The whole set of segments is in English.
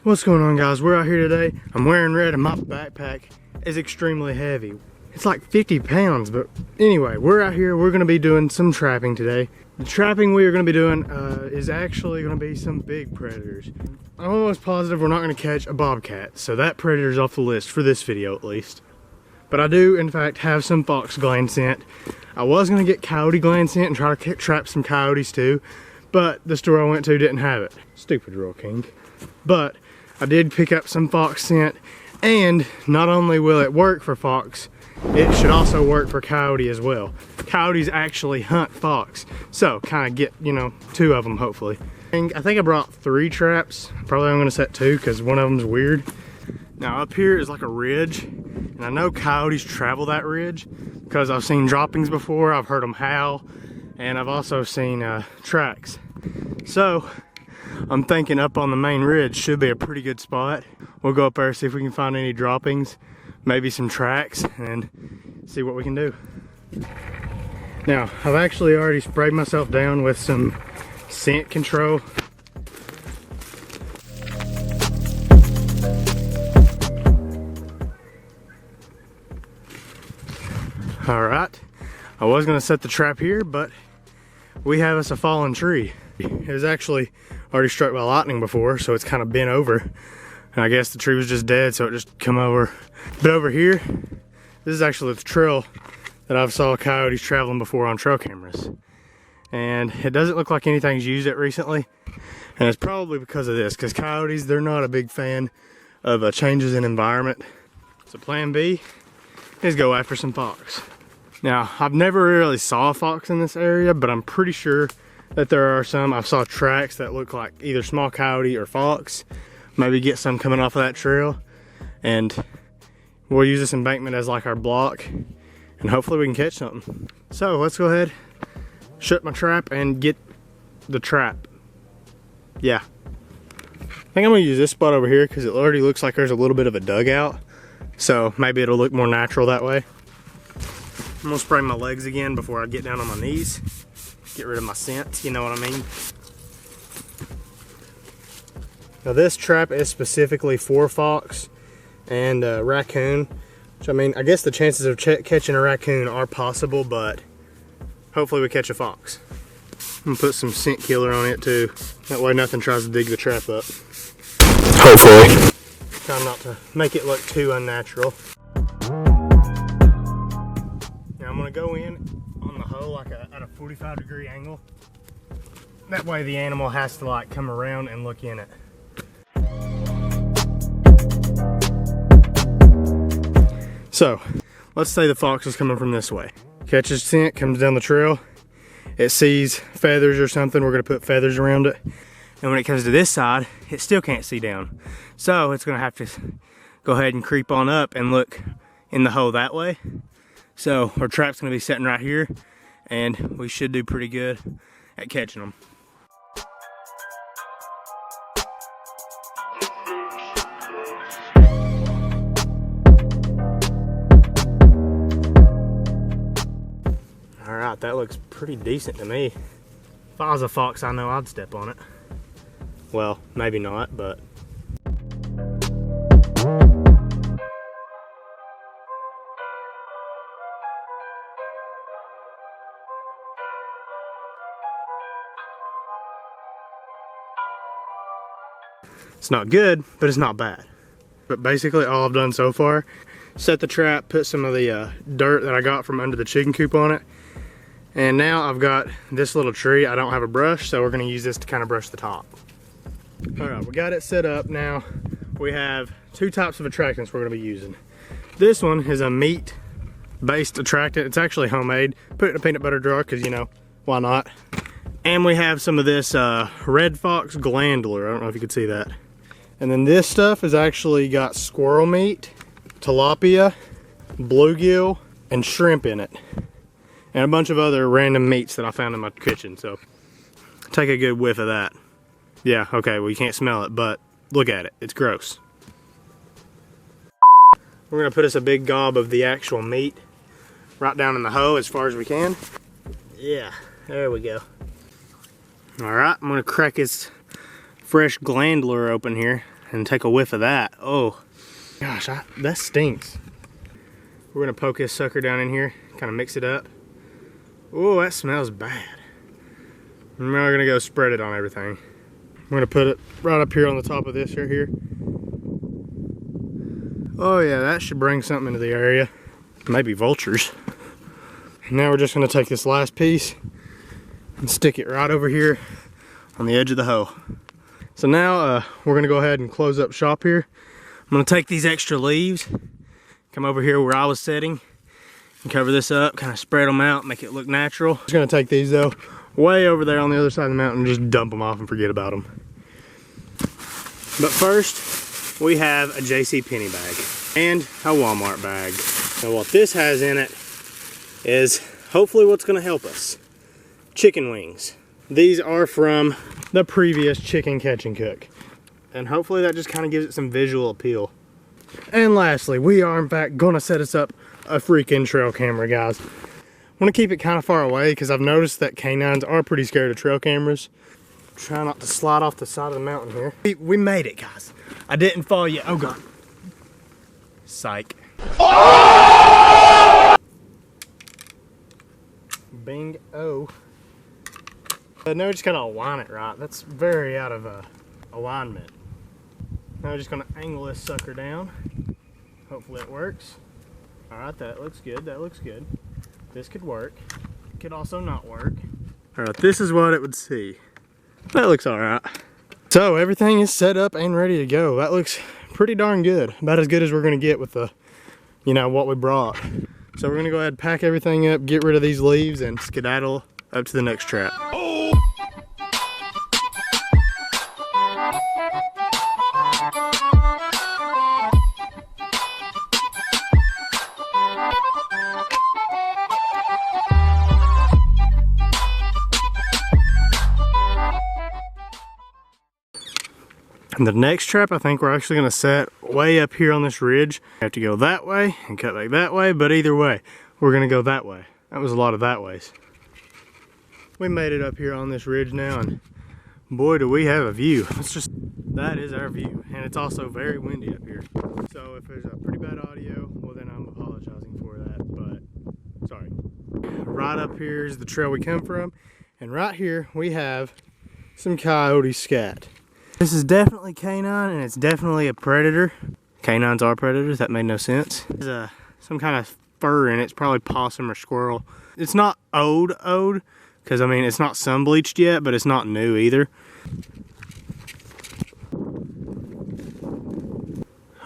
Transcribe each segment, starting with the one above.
What's going on, guys? We're out here today. I'm wearing red and my backpack is extremely heavy. It's like 50 pounds, but anyway, we're out here. We're gonna be doing some trapping today. The trapping we are gonna be doing is actually gonna be some big predators. I'm almost positive we're not gonna catch a bobcat, so that predator's off the list for this video at least. But I do, in fact, have some fox gland scent. I was gonna get coyote gland scent and try to trap some coyotes too, but the store I went to didn't have it. Stupid Royal King. But I did pick up some fox scent, and not only will it work for fox, it should also work for coyote as well. Coyotes actually hunt fox, so kind of get, you know, 2 of them hopefully. And I think I brought 3 traps. Probably I'm gonna set 2 because one of them's weird. Now up here is like a ridge, and I know coyotes travel that ridge because I've seen droppings before, I've heard them howl, and I've also seen tracks. So I'm thinking up on the main ridge should be a pretty good spot. We'll go up there, see if we can find any droppings, maybe some tracks, and see what we can do. Now, I've actually already sprayed myself down with some scent control. All right, I was gonna set the trap here, but we have us a fallen tree. It was actually already struck by lightning before, so it's kind of bent over. And I guess the tree was just dead, so it just come over. But over here, this is actually the trail that I've saw coyotes traveling before on trail cameras. And it doesn't look like anything's used it recently. And it's probably because of this, because coyotes, they're not a big fan of changes in environment. So plan B is go after some fox. Now, I've never really saw a fox in this area, but I'm pretty sure that there are some. I saw tracks that look like either small coyote or fox. Maybe get some coming off of that trail, and we'll use this embankment as like our block, and hopefully we can catch something. So let's go ahead, shut my trap, and get the trap. Yeah, I think I'm gonna use this spot over here because it already looks like there's a little bit of a dugout, so maybe it'll look more natural that way. I'm gonna spray my legs again before I get down on my knees. Get rid of my scent, you know what I mean? Now this trap is specifically for fox and raccoon, which I mean, I guess the chances of catching a raccoon are possible, but hopefully we catch a fox. I'm gonna put some scent killer on it too. That way nothing tries to dig the trap up. Hopefully. Trying not to make it look too unnatural. Now I'm gonna go in on the hole like at a 45-degree angle. That way the animal has to like come around and look in it. So let's say the fox is coming from this way. Catches scent, comes down the trail. It sees feathers or something. We're gonna put feathers around it. And when it comes to this side, it still can't see down. So it's gonna have to go ahead and creep on up and look in the hole that way. So our trap's gonna be sitting right here, and we should do pretty good at catching them. All right, that looks pretty decent to me. If I was a fox, I know I'd step on it. Well, maybe not, but. It's not good, but it's not bad. But basically all I've done so far, set the trap, put some of the dirt that I got from under the chicken coop on it. And now I've got this little tree. I don't have a brush, so we're gonna use this to kind of brush the top. All right, we got it set up. Now we have 2 types of attractants we're gonna be using. This one is a meat-based attractant. It's actually homemade. Put it in a peanut butter jar, because, you know, why not? And we have some of this red fox glandular. I don't know if you could see that. And then this stuff has actually got squirrel meat, tilapia, bluegill, and shrimp in it. And a bunch of other random meats that I found in my kitchen, so take a good whiff of that. Yeah, okay, well you can't smell it, but look at it, it's gross. We're gonna put us a big gob of the actual meat right down in the hole as far as we can. Yeah, there we go. All right, I'm gonna crack his fresh glandular open here. and take a whiff of that. Oh, gosh, that stinks. We're gonna poke this sucker down in here, kind of mix it up. Oh, that smells bad. And now we're gonna go spread it on everything. We're gonna put it right up here on the top of this right here. Oh yeah, that should bring something into the area. Maybe vultures. And now we're just gonna take this last piece and stick it right over here on the edge of the hoe. So now we're gonna go ahead and close up shop here. I'm gonna take these extra leaves, come over here where I was sitting, and cover this up, kind of spread them out, make it look natural. Just gonna take these though, way over there on the other side of the mountain, and just dump them off and forget about them. But first, we have a JC Penney bag and a Walmart bag. Now what this has in it is hopefully what's gonna help us. Chicken wings. These are from the previous chicken catch and cook. And hopefully that just kind of gives it some visual appeal. And lastly, we are in fact gonna set us up a freaking trail camera, guys. I wanna keep it kind of far away because I've noticed that canines are pretty scared of trail cameras. Try not to slide off the side of the mountain here. We made it, guys. I didn't fall yet. Oh God. Psych. Oh! Bingo. Now we're just gonna align it right. That's very out of alignment. Now we're just gonna angle this sucker down. Hopefully it works. All right, that looks good. That looks good. This could work. It could also not work. All right, this is what it would see. That looks all right. So everything is set up and ready to go. That looks pretty darn good. About as good as we're gonna get with the, you know, what we brought. So we're gonna go ahead and pack everything up, get rid of these leaves, and skedaddle up to the next trap. And the next trap I think we're actually gonna set way up here on this ridge. We have to go that way and cut back that way, but either way, we're gonna go that way. That was a lot of that ways. We made it up here on this ridge now, and boy do we have a view. That is our view, and it's also very windy up here. So if there's a pretty bad audio, well then I'm apologizing for that, but sorry. Right up here is the trail we come from, and right here we have some coyote scat. This is definitely canine, and it's definitely a predator. Canines are predators, that made no sense. There's some kind of fur in it. It's probably possum or squirrel. It's not old, because I mean, it's not sun bleached yet, but it's not new either.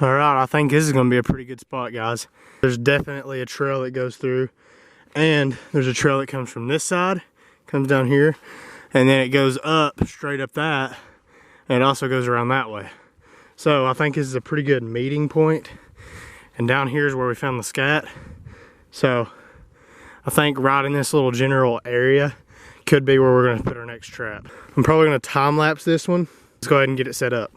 All right, I think this is gonna be a pretty good spot, guys. There's definitely a trail that goes through, and there's a trail that comes from this side, comes down here, and then it goes up, straight up that, and it also goes around that way. So I think this is a pretty good meeting point. And down here is where we found the scat. So I think right in this little general area could be where we're gonna put our next trap. I'm probably gonna time lapse this one. Let's go ahead and get it set up.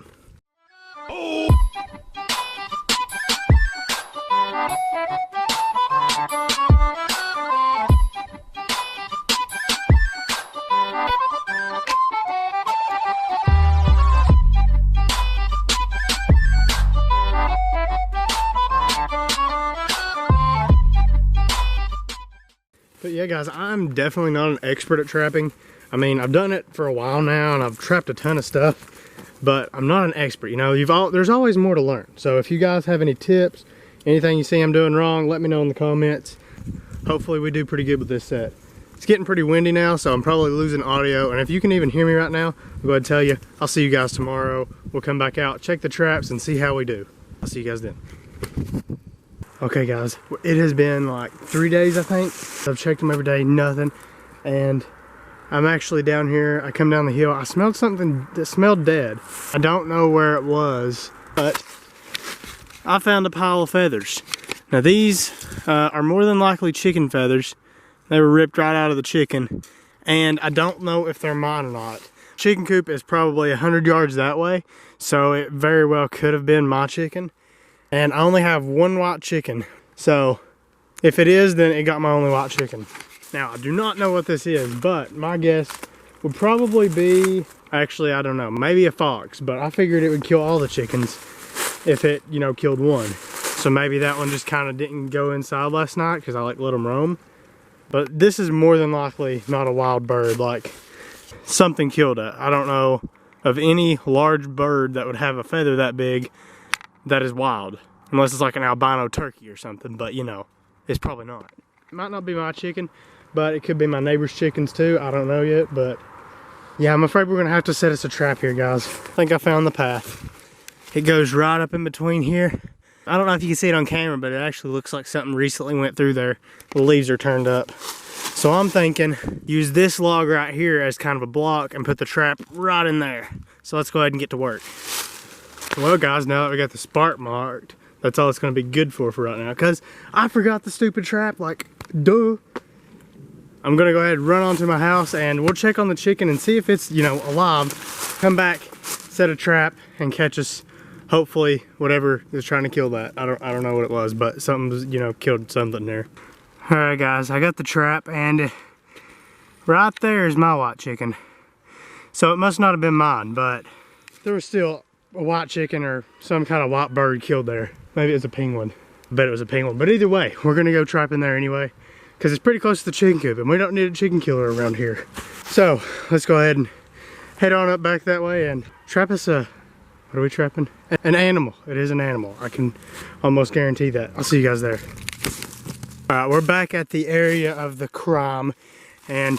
But yeah guys, I'm definitely not an expert at trapping. I mean, I've done it for a while now and I've trapped a ton of stuff, but I'm not an expert. You know, there's always more to learn. So if you guys have any tips, anything you see I'm doing wrong, let me know in the comments. Hopefully we do pretty good with this set. It's getting pretty windy now, so I'm probably losing audio. And if you can even hear me right now, I'll go ahead and tell you, I'll see you guys tomorrow. We'll come back out, check the traps, and see how we do. I'll see you guys then. Okay guys, it has been like 3 days I think. I've checked them every day, nothing. And I'm actually down here, I come down the hill, I smelled something that smelled dead. I don't know where it was, but I found a pile of feathers. Now these are more than likely chicken feathers. They were ripped right out of the chicken. And I don't know if they're mine or not. Chicken coop is probably 100 yards that way, so it very well could have been my chicken. And I only have one white chicken. So if it is, then it got my only white chicken. Now I do not know what this is, but my guess would probably be, actually, I don't know, maybe a fox, but I figured it would kill all the chickens if it, you know, killed one. So maybe that one just kind of didn't go inside last night because I like let them roam. But this is more than likely not a wild bird, like something killed it. I don't know of any large bird that would have a feather that big that is wild. Unless it's like an albino turkey or something, but you know, it's probably not. It might not be my chicken, but it could be my neighbor's chickens too. I don't know yet, but yeah, I'm afraid we're gonna have to set us a trap here, guys. I think I found the path. It goes right up in between here. I don't know if you can see it on camera, but it actually looks like something recently went through there. The leaves are turned up. So I'm thinking, use this log right here as kind of a block and put the trap right in there. So let's go ahead and get to work. Well guys, now that we got the spark marked, that's all it's gonna be good for right now. Cause I forgot the stupid trap, like, duh. I'm gonna go ahead and run onto my house and we'll check on the chicken and see if it's, you know, alive. Come back, set a trap and catch us. Hopefully, whatever is trying to kill that. I don't know what it was, but something's, you know, killed something there. All right, guys, I got the trap, and right there is my white chicken. So it must not have been mine, but there was still a white chicken or some kind of white bird killed there. Maybe it was a penguin. I bet it was a penguin. But either way, we're gonna go trap in there anyway, because it's pretty close to the chicken coop, and we don't need a chicken killer around here. So let's go ahead and head on up back that way and trap us a, what are we trapping? An animal. It is an animal. I can almost guarantee that. I'll see you guys there. All right, we're back at the area of the crime, and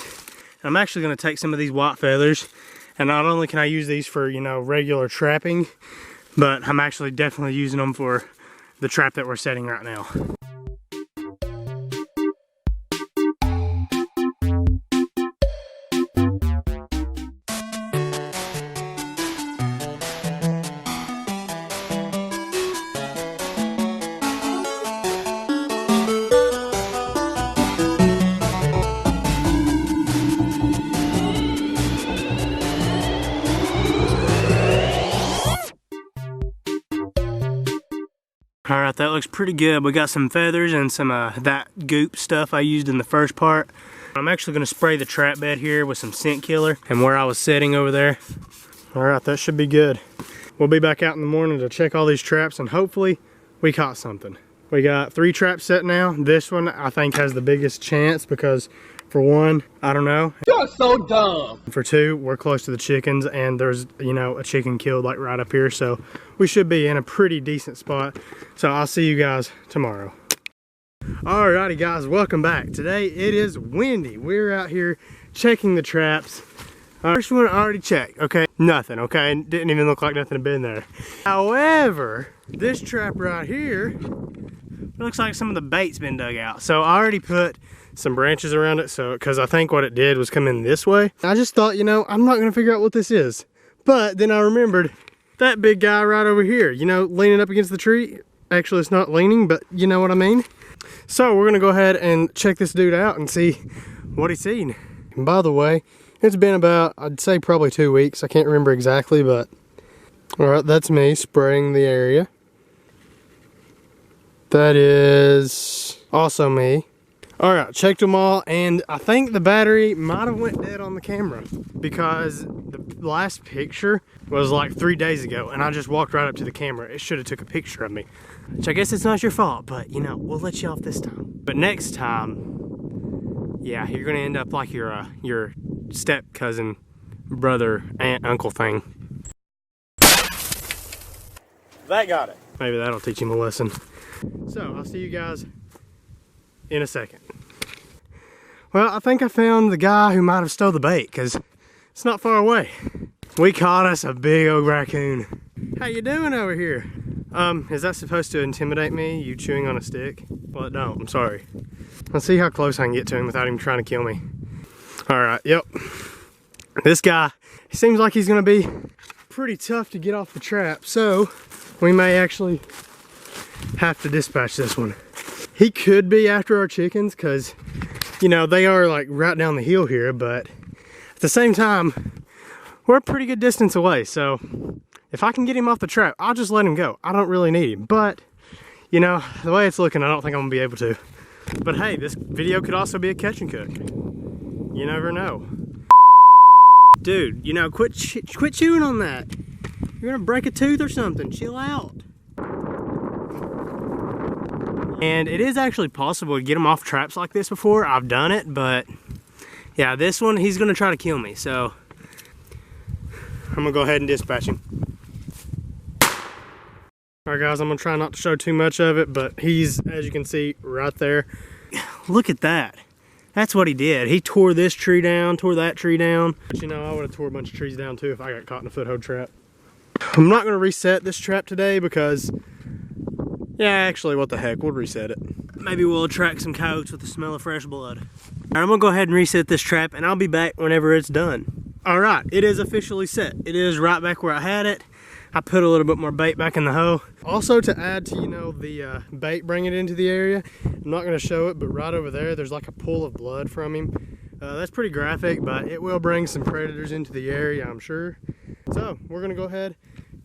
I'm actually going to take some of these white feathers, and not only can I use these for, you know, regular trapping, but I'm actually definitely using them for the trap that we're setting right now. All right, that looks pretty good. We got some feathers and some that goop stuff I used in the first part. I'm actually gonna spray the trap bed here with some scent killer and where I was setting over there. All right, that should be good. We'll be back out in the morning to check all these traps and hopefully we caught something. We got 3 traps set now. This one I think has the biggest chance because for one, I don't know. You're so dumb. For 2, we're close to the chickens and there's, you know, a chicken killed like right up here. So we should be in a pretty decent spot. So I'll see you guys tomorrow. Alrighty guys, welcome back. Today it is windy. We're out here checking the traps. First one I already checked, okay? Nothing, okay? Didn't even look like nothing had been there. However, this trap right here, it looks like some of the bait's been dug out. So I already put some branches around it, so because I think what it did was come in this way. I just thought, you know, I'm not gonna figure out what this is. But then I remembered that big guy right over here, you know, leaning up against the tree. Actually, it's not leaning, but you know what I mean. So we're gonna go ahead and check this dude out and see what he's seen. And by the way, it's been about, I'd say probably 2 weeks. I can't remember exactly, but all right, that's me spraying the area. That is also me. All right, checked them all, and I think the battery might have went dead on the camera because the last picture was like 3 days ago, and I just walked right up to the camera. It should have took a picture of me, which I guess it's not your fault, but you know, we'll let you off this time. But next time, yeah, you're gonna end up like your step cousin, brother, aunt, uncle thing. That got it. Maybe that'll teach him a lesson. So I'll see you guys in a second. Well, I think I found the guy who might have stole the bait because it's not far away. We caught us a big old raccoon. How you doing over here? Is that supposed to intimidate me, you chewing on a stick? Well, it don't, I'm sorry. Let's see how close I can get to him without him trying to kill me. All right, yep. This guy, he seems like he's gonna be pretty tough to get off the trap, so we may actually have to dispatch this one. He could be after our chickens because, you know, they are like right down the hill here, but at the same time, we're a pretty good distance away. So if I can get him off the trap, I'll just let him go. I don't really need him, but you know, the way it's looking, I don't think I'm gonna be able to. But hey, this video could also be a catch and cook. You never know. Dude, you know, quit chewing on that. You're gonna break a tooth or something. Chill out. And it is actually possible to get him off traps like this before. I've done it, but yeah, this one, he's gonna try to kill me. So I'm gonna go ahead and dispatch him. All right, guys, I'm gonna try not to show too much of it, but he's, as you can see, right there. Look at that. That's what he did. He tore this tree down, tore that tree down. But you know, I would have tore a bunch of trees down too if I got caught in a foothold trap. I'm not gonna reset this trap today because, yeah, actually, what the heck, we'll reset it. Maybe we'll attract some coyotes with the smell of fresh blood. All right, I'm gonna go ahead and reset this trap and I'll be back whenever it's done. All right, it is officially set. It is right back where I had it. I put a little bit more bait back in the hole. Also, to add to, you know, the bait bringing it into the area, I'm not gonna show it, but right over there's like a pool of blood from him. That's pretty graphic, but it will bring some predators into the area, I'm sure. So we're gonna go ahead,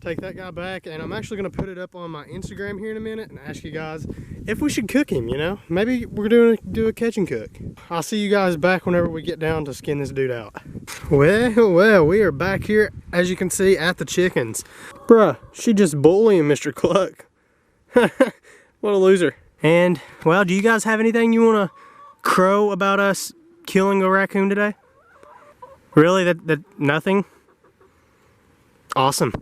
take that guy back, and I'm actually gonna put it up on my Instagram here in a minute and ask you guys if we should cook him, you know? Maybe we're gonna do a catch and cook. I'll see you guys back whenever we get down to skin this dude out. Well, we are back here, as you can see, at the chickens. Bruh, she just bullying Mr. Cluck. What a loser. And, well, do you guys have anything you wanna crow about us killing a raccoon today? Really, that nothing? Awesome.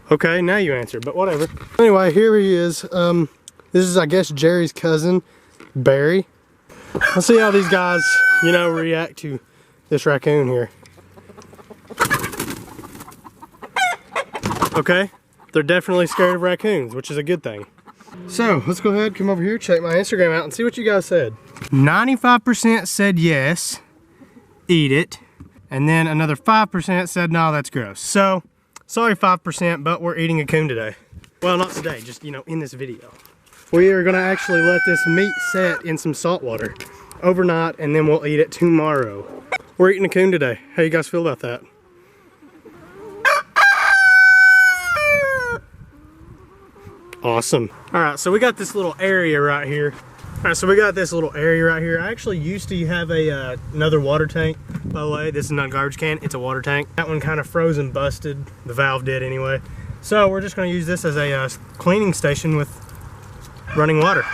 Okay, now you answer, but whatever. Anyway, here he is. This is, I guess, Jerry's cousin, Barry. Let's see how these guys, you know, react to this raccoon here. Okay, they're definitely scared of raccoons, which is a good thing. So, let's go ahead, come over here, check my Instagram out and see what you guys said. 95% said yes, eat it. And then another 5% said, no, that's gross. So, sorry 5%, but we're eating a coon today. Well, not today, just, you know, in this video. We are gonna actually let this meat set in some salt water overnight, and then we'll eat it tomorrow. We're eating a coon today. How you guys feel about that? Awesome. All right, so we got this little area right here. All right, so we got this little area right here. I actually used to have a another water tank. By the way, this is not a garbage can, it's a water tank. That one kind of froze and busted. The valve did anyway. So we're just gonna use this as a cleaning station with running water.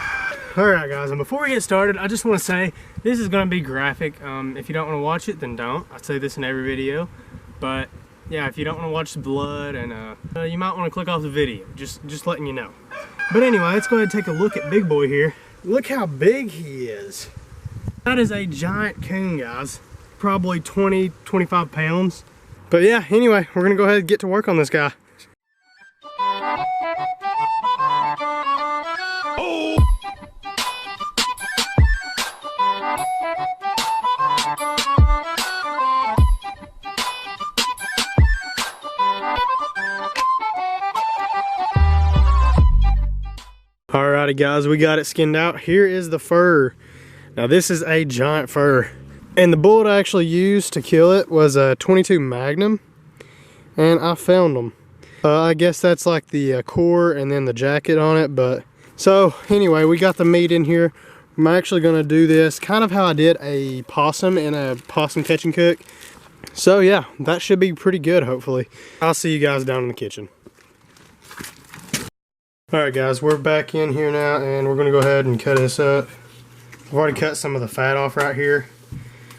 All right, guys, and before we get started, I just wanna say, this is gonna be graphic. If you don't wanna watch it, then don't. I say this in every video. But yeah, if you don't wanna watch the blood, and you might wanna click off the video. Just letting you know. But anyway, let's go ahead and take a look at Big Boy here. Look how big he is. That is a giant coon, guys. Probably 20, 25 pounds. But yeah, anyway, we're gonna go ahead and get to work on this guy. Oh! Alrighty, guys, we got it skinned out. Here is the fur. Now this is a giant fur. And the bullet I actually used to kill it was a 22 Magnum. And I found them. I guess that's like the core and then the jacket on it. But so anyway, we got the meat in here. I'm actually gonna do this kind of how I did a possum in a possum catch and cook. So yeah, that should be pretty good, hopefully. I'll see you guys down in the kitchen. Alright guys, we're back in here now and we're going to go ahead and cut this up. I've already cut some of the fat off right here.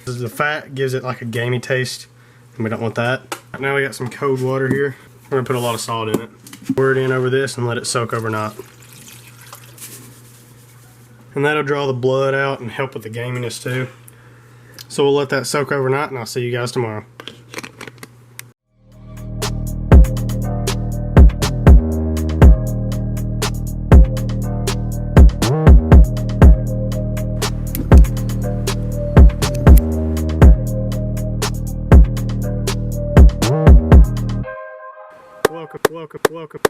The fat gives it like a gamey taste and we don't want that. Now we got some cold water here. We're going to put a lot of salt in it. Pour it in over this and let it soak overnight. And that'll draw the blood out and help with the gaminess too. So we'll let that soak overnight and I'll see you guys tomorrow.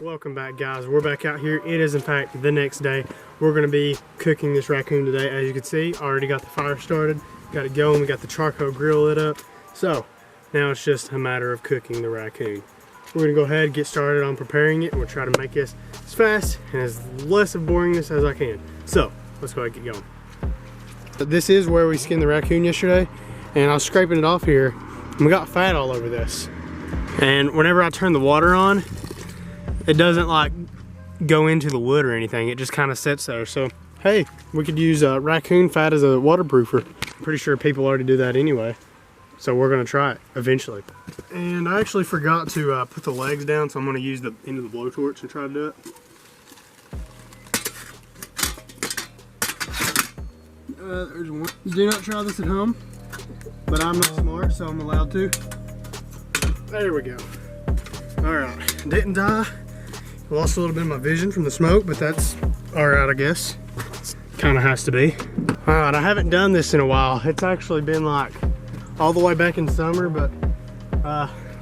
Welcome back, guys. We're back out here. It is in fact the next day. We're going to be cooking this raccoon today. As you can see, I already got the fire started, got it going. We got the charcoal grill lit up. So now it's just a matter of cooking the raccoon. We're going to go ahead and get started on preparing it. We'll try to make this as fast and as less of boringness as I can. So let's go ahead and get going. This is where we skinned the raccoon yesterday, and I was scraping it off here, and we got fat all over this. And whenever I turn the water on, it doesn't like go into the wood or anything. It just kind of sits there. So hey, we could use raccoon fat as a waterproofer. I'm pretty sure people already do that anyway. So we're gonna try it eventually. And I actually forgot to put the legs down, so I'm gonna use the end of the blowtorch and try to do it. There's one. Do not try this at home, but I'm not smart, so I'm allowed to. There we go. All right, didn't die. Lost a little bit of my vision from the smoke, but that's all right, I guess. Kind of has to be. All right, I haven't done this in a while. It's actually been like all the way back in summer, but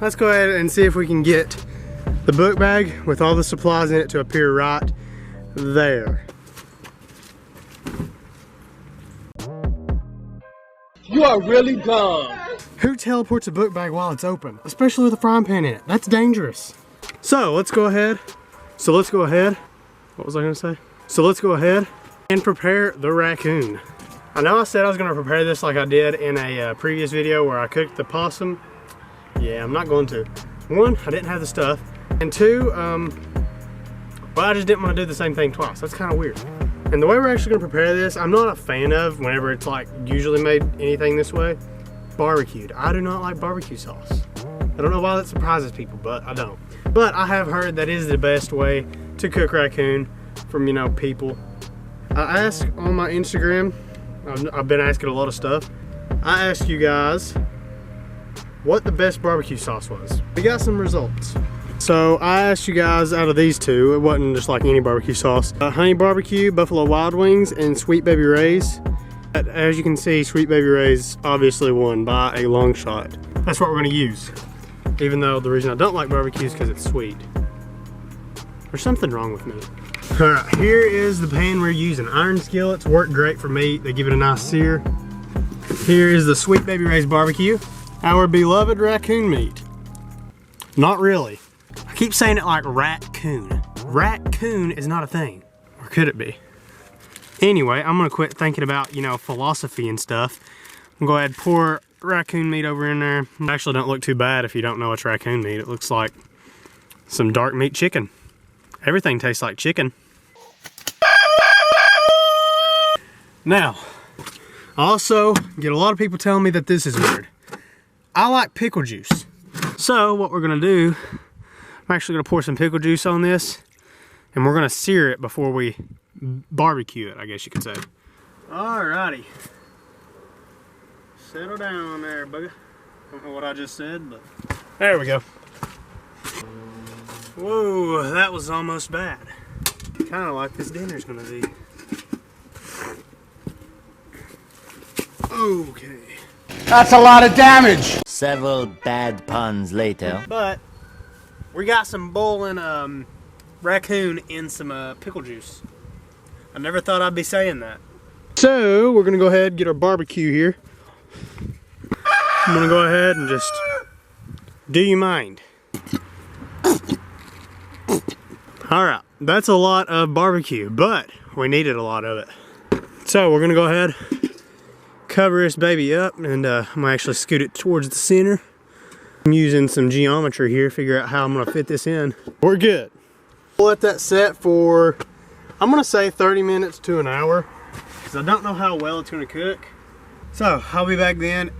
let's go ahead and see if we can get the book bag with all the supplies in it to appear right there. You are really dumb. Who teleports a book bag while it's open? Especially with a frying pan in it. That's dangerous. So let's go ahead. What was I gonna say? So let's go ahead and prepare the raccoon. I know I said I was gonna prepare this like I did in a previous video where I cooked the possum. Yeah, I'm not going to. One, I didn't have the stuff. And two, well, I just didn't want to do the same thing twice. That's kind of weird. And the way we're actually gonna prepare this, I'm not a fan of whenever it's like usually made anything this way. Barbecued. I do not like barbecue sauce. I don't know why that surprises people, but I don't. But I have heard that is the best way to cook raccoon from, you know, people. I asked on my Instagram, I've been asking a lot of stuff. I asked you guys what the best barbecue sauce was. We got some results. So I asked you guys out of these two, it wasn't just like any barbecue sauce. Honey barbecue, Buffalo Wild Wings, and Sweet Baby Ray's. As you can see, Sweet Baby Ray's obviously won by a long shot. That's what we're gonna use. Even though the reason I don't like barbecue is because it's sweet. There's something wrong with me. All right, here is the pan we're using. Iron skillets work great for meat. They give it a nice sear. Here is the Sweet Baby Ray's barbecue. Our beloved raccoon meat. Not really. I keep saying it like Rat-Coon. Rat-Coon is not a thing. Or could it be? Anyway, I'm gonna quit thinking about, you know, philosophy and stuff. I'm gonna go ahead and pour raccoon meat over in there. It actually don't look too bad if you don't know it's raccoon meat. It looks like some dark meat chicken. Everything tastes like chicken. Now, I also get a lot of people telling me that this is weird. I like pickle juice. So what we're gonna do, I'm actually gonna pour some pickle juice on this, and we're gonna sear it before we barbecue it, I guess you could say. Alrighty. Settle down there, bugger. Don't know what I just said, but there we go. Whoa, that was almost bad. Kind of like this dinner's gonna be. Okay. That's a lot of damage. Several bad puns later. But we got some boiling raccoon in some pickle juice. I never thought I'd be saying that. So we're gonna go ahead and get our barbecue here. I'm gonna go ahead and just do you mind? Alright, that's a lot of barbecue, but we needed a lot of it. So we're gonna go ahead, cover this baby up, and I'm gonna actually scoot it towards the center. I'm using some geometry here, figure out how I'm gonna fit this in. We're good. We'll let that set for, I'm gonna say 30 minutes to an hour, because I don't know how well it's gonna cook. So I'll be back then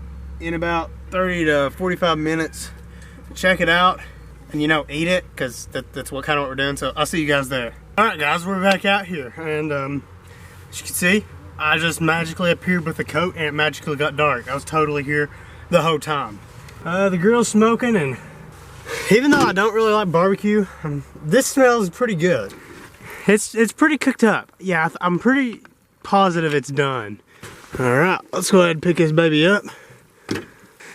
in about 30 to 45 minutes to check it out and, you know, eat it, because that's what we're doing. So I'll see you guys there. All right, guys, we're back out here, and as you can see, I just magically appeared with a coat and it magically got dark. I was totally here the whole time. The grill's smoking, and even though I don't really like barbecue, this smells pretty good. It's pretty cooked up. Yeah, I'm pretty positive it's done. All right, let's go ahead and pick this baby up.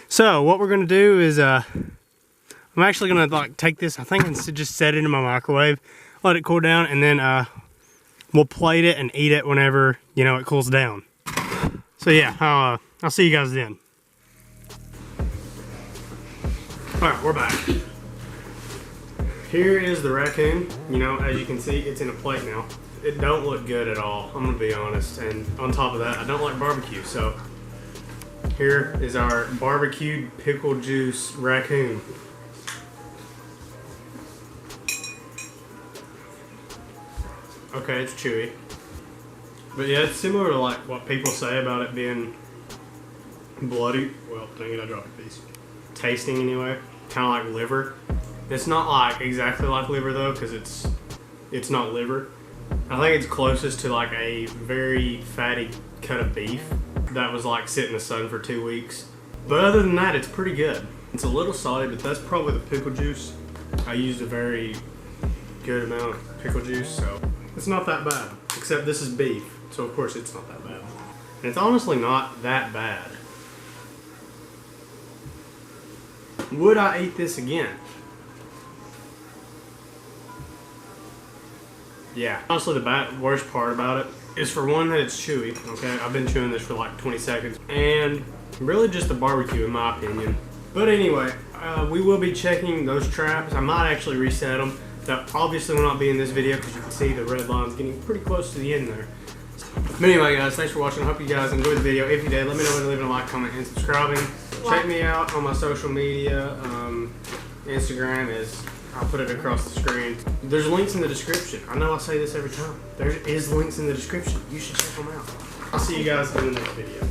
So what we're gonna do is, I'm actually gonna like take this, I think, and just set it in my microwave, let it cool down, and then we'll plate it and eat it whenever, you know, it cools down. So yeah, I'll see you guys then. All right, we're back. Here is the raccoon. You know, as you can see, it's in a plate now. It don't look good at all, I'm gonna be honest. And on top of that, I don't like barbecue, so Here is our barbecued pickle juice raccoon. Okay, it's chewy. But yeah, it's similar to like what people say about it being bloody. Well, dang it, I dropped a piece. Tasting anyway, kind of like liver. It's not like exactly like liver though, because it's not liver. I think it's closest to like a very fatty cut of beef that was like sit in the sun for 2 weeks. But other than that, it's pretty good. It's a little salty, but that's probably the pickle juice. I used a very good amount of pickle juice, so it's not that bad. Except this is beef, so of course it's not that bad. And it's honestly not that bad. Would I eat this again? Yeah. Honestly, the worst part about it is, for one, that it's chewy. Okay, I've been chewing this for like 20 seconds. And really just the barbecue, in my opinion. But anyway, we will be checking those traps. I might actually reset them. That obviously will not be in this video because you can see the red line's getting pretty close to the end there. But anyway, guys, thanks for watching. I hope you guys enjoyed the video. If you did, let me know by leaving a like, comment, and subscribing. Check me out on my social media. Instagram is, I'll put it across the screen. There's links in the description. I know I say this every time. There is links in the description. You should check them out. I'll see you guys in the next video.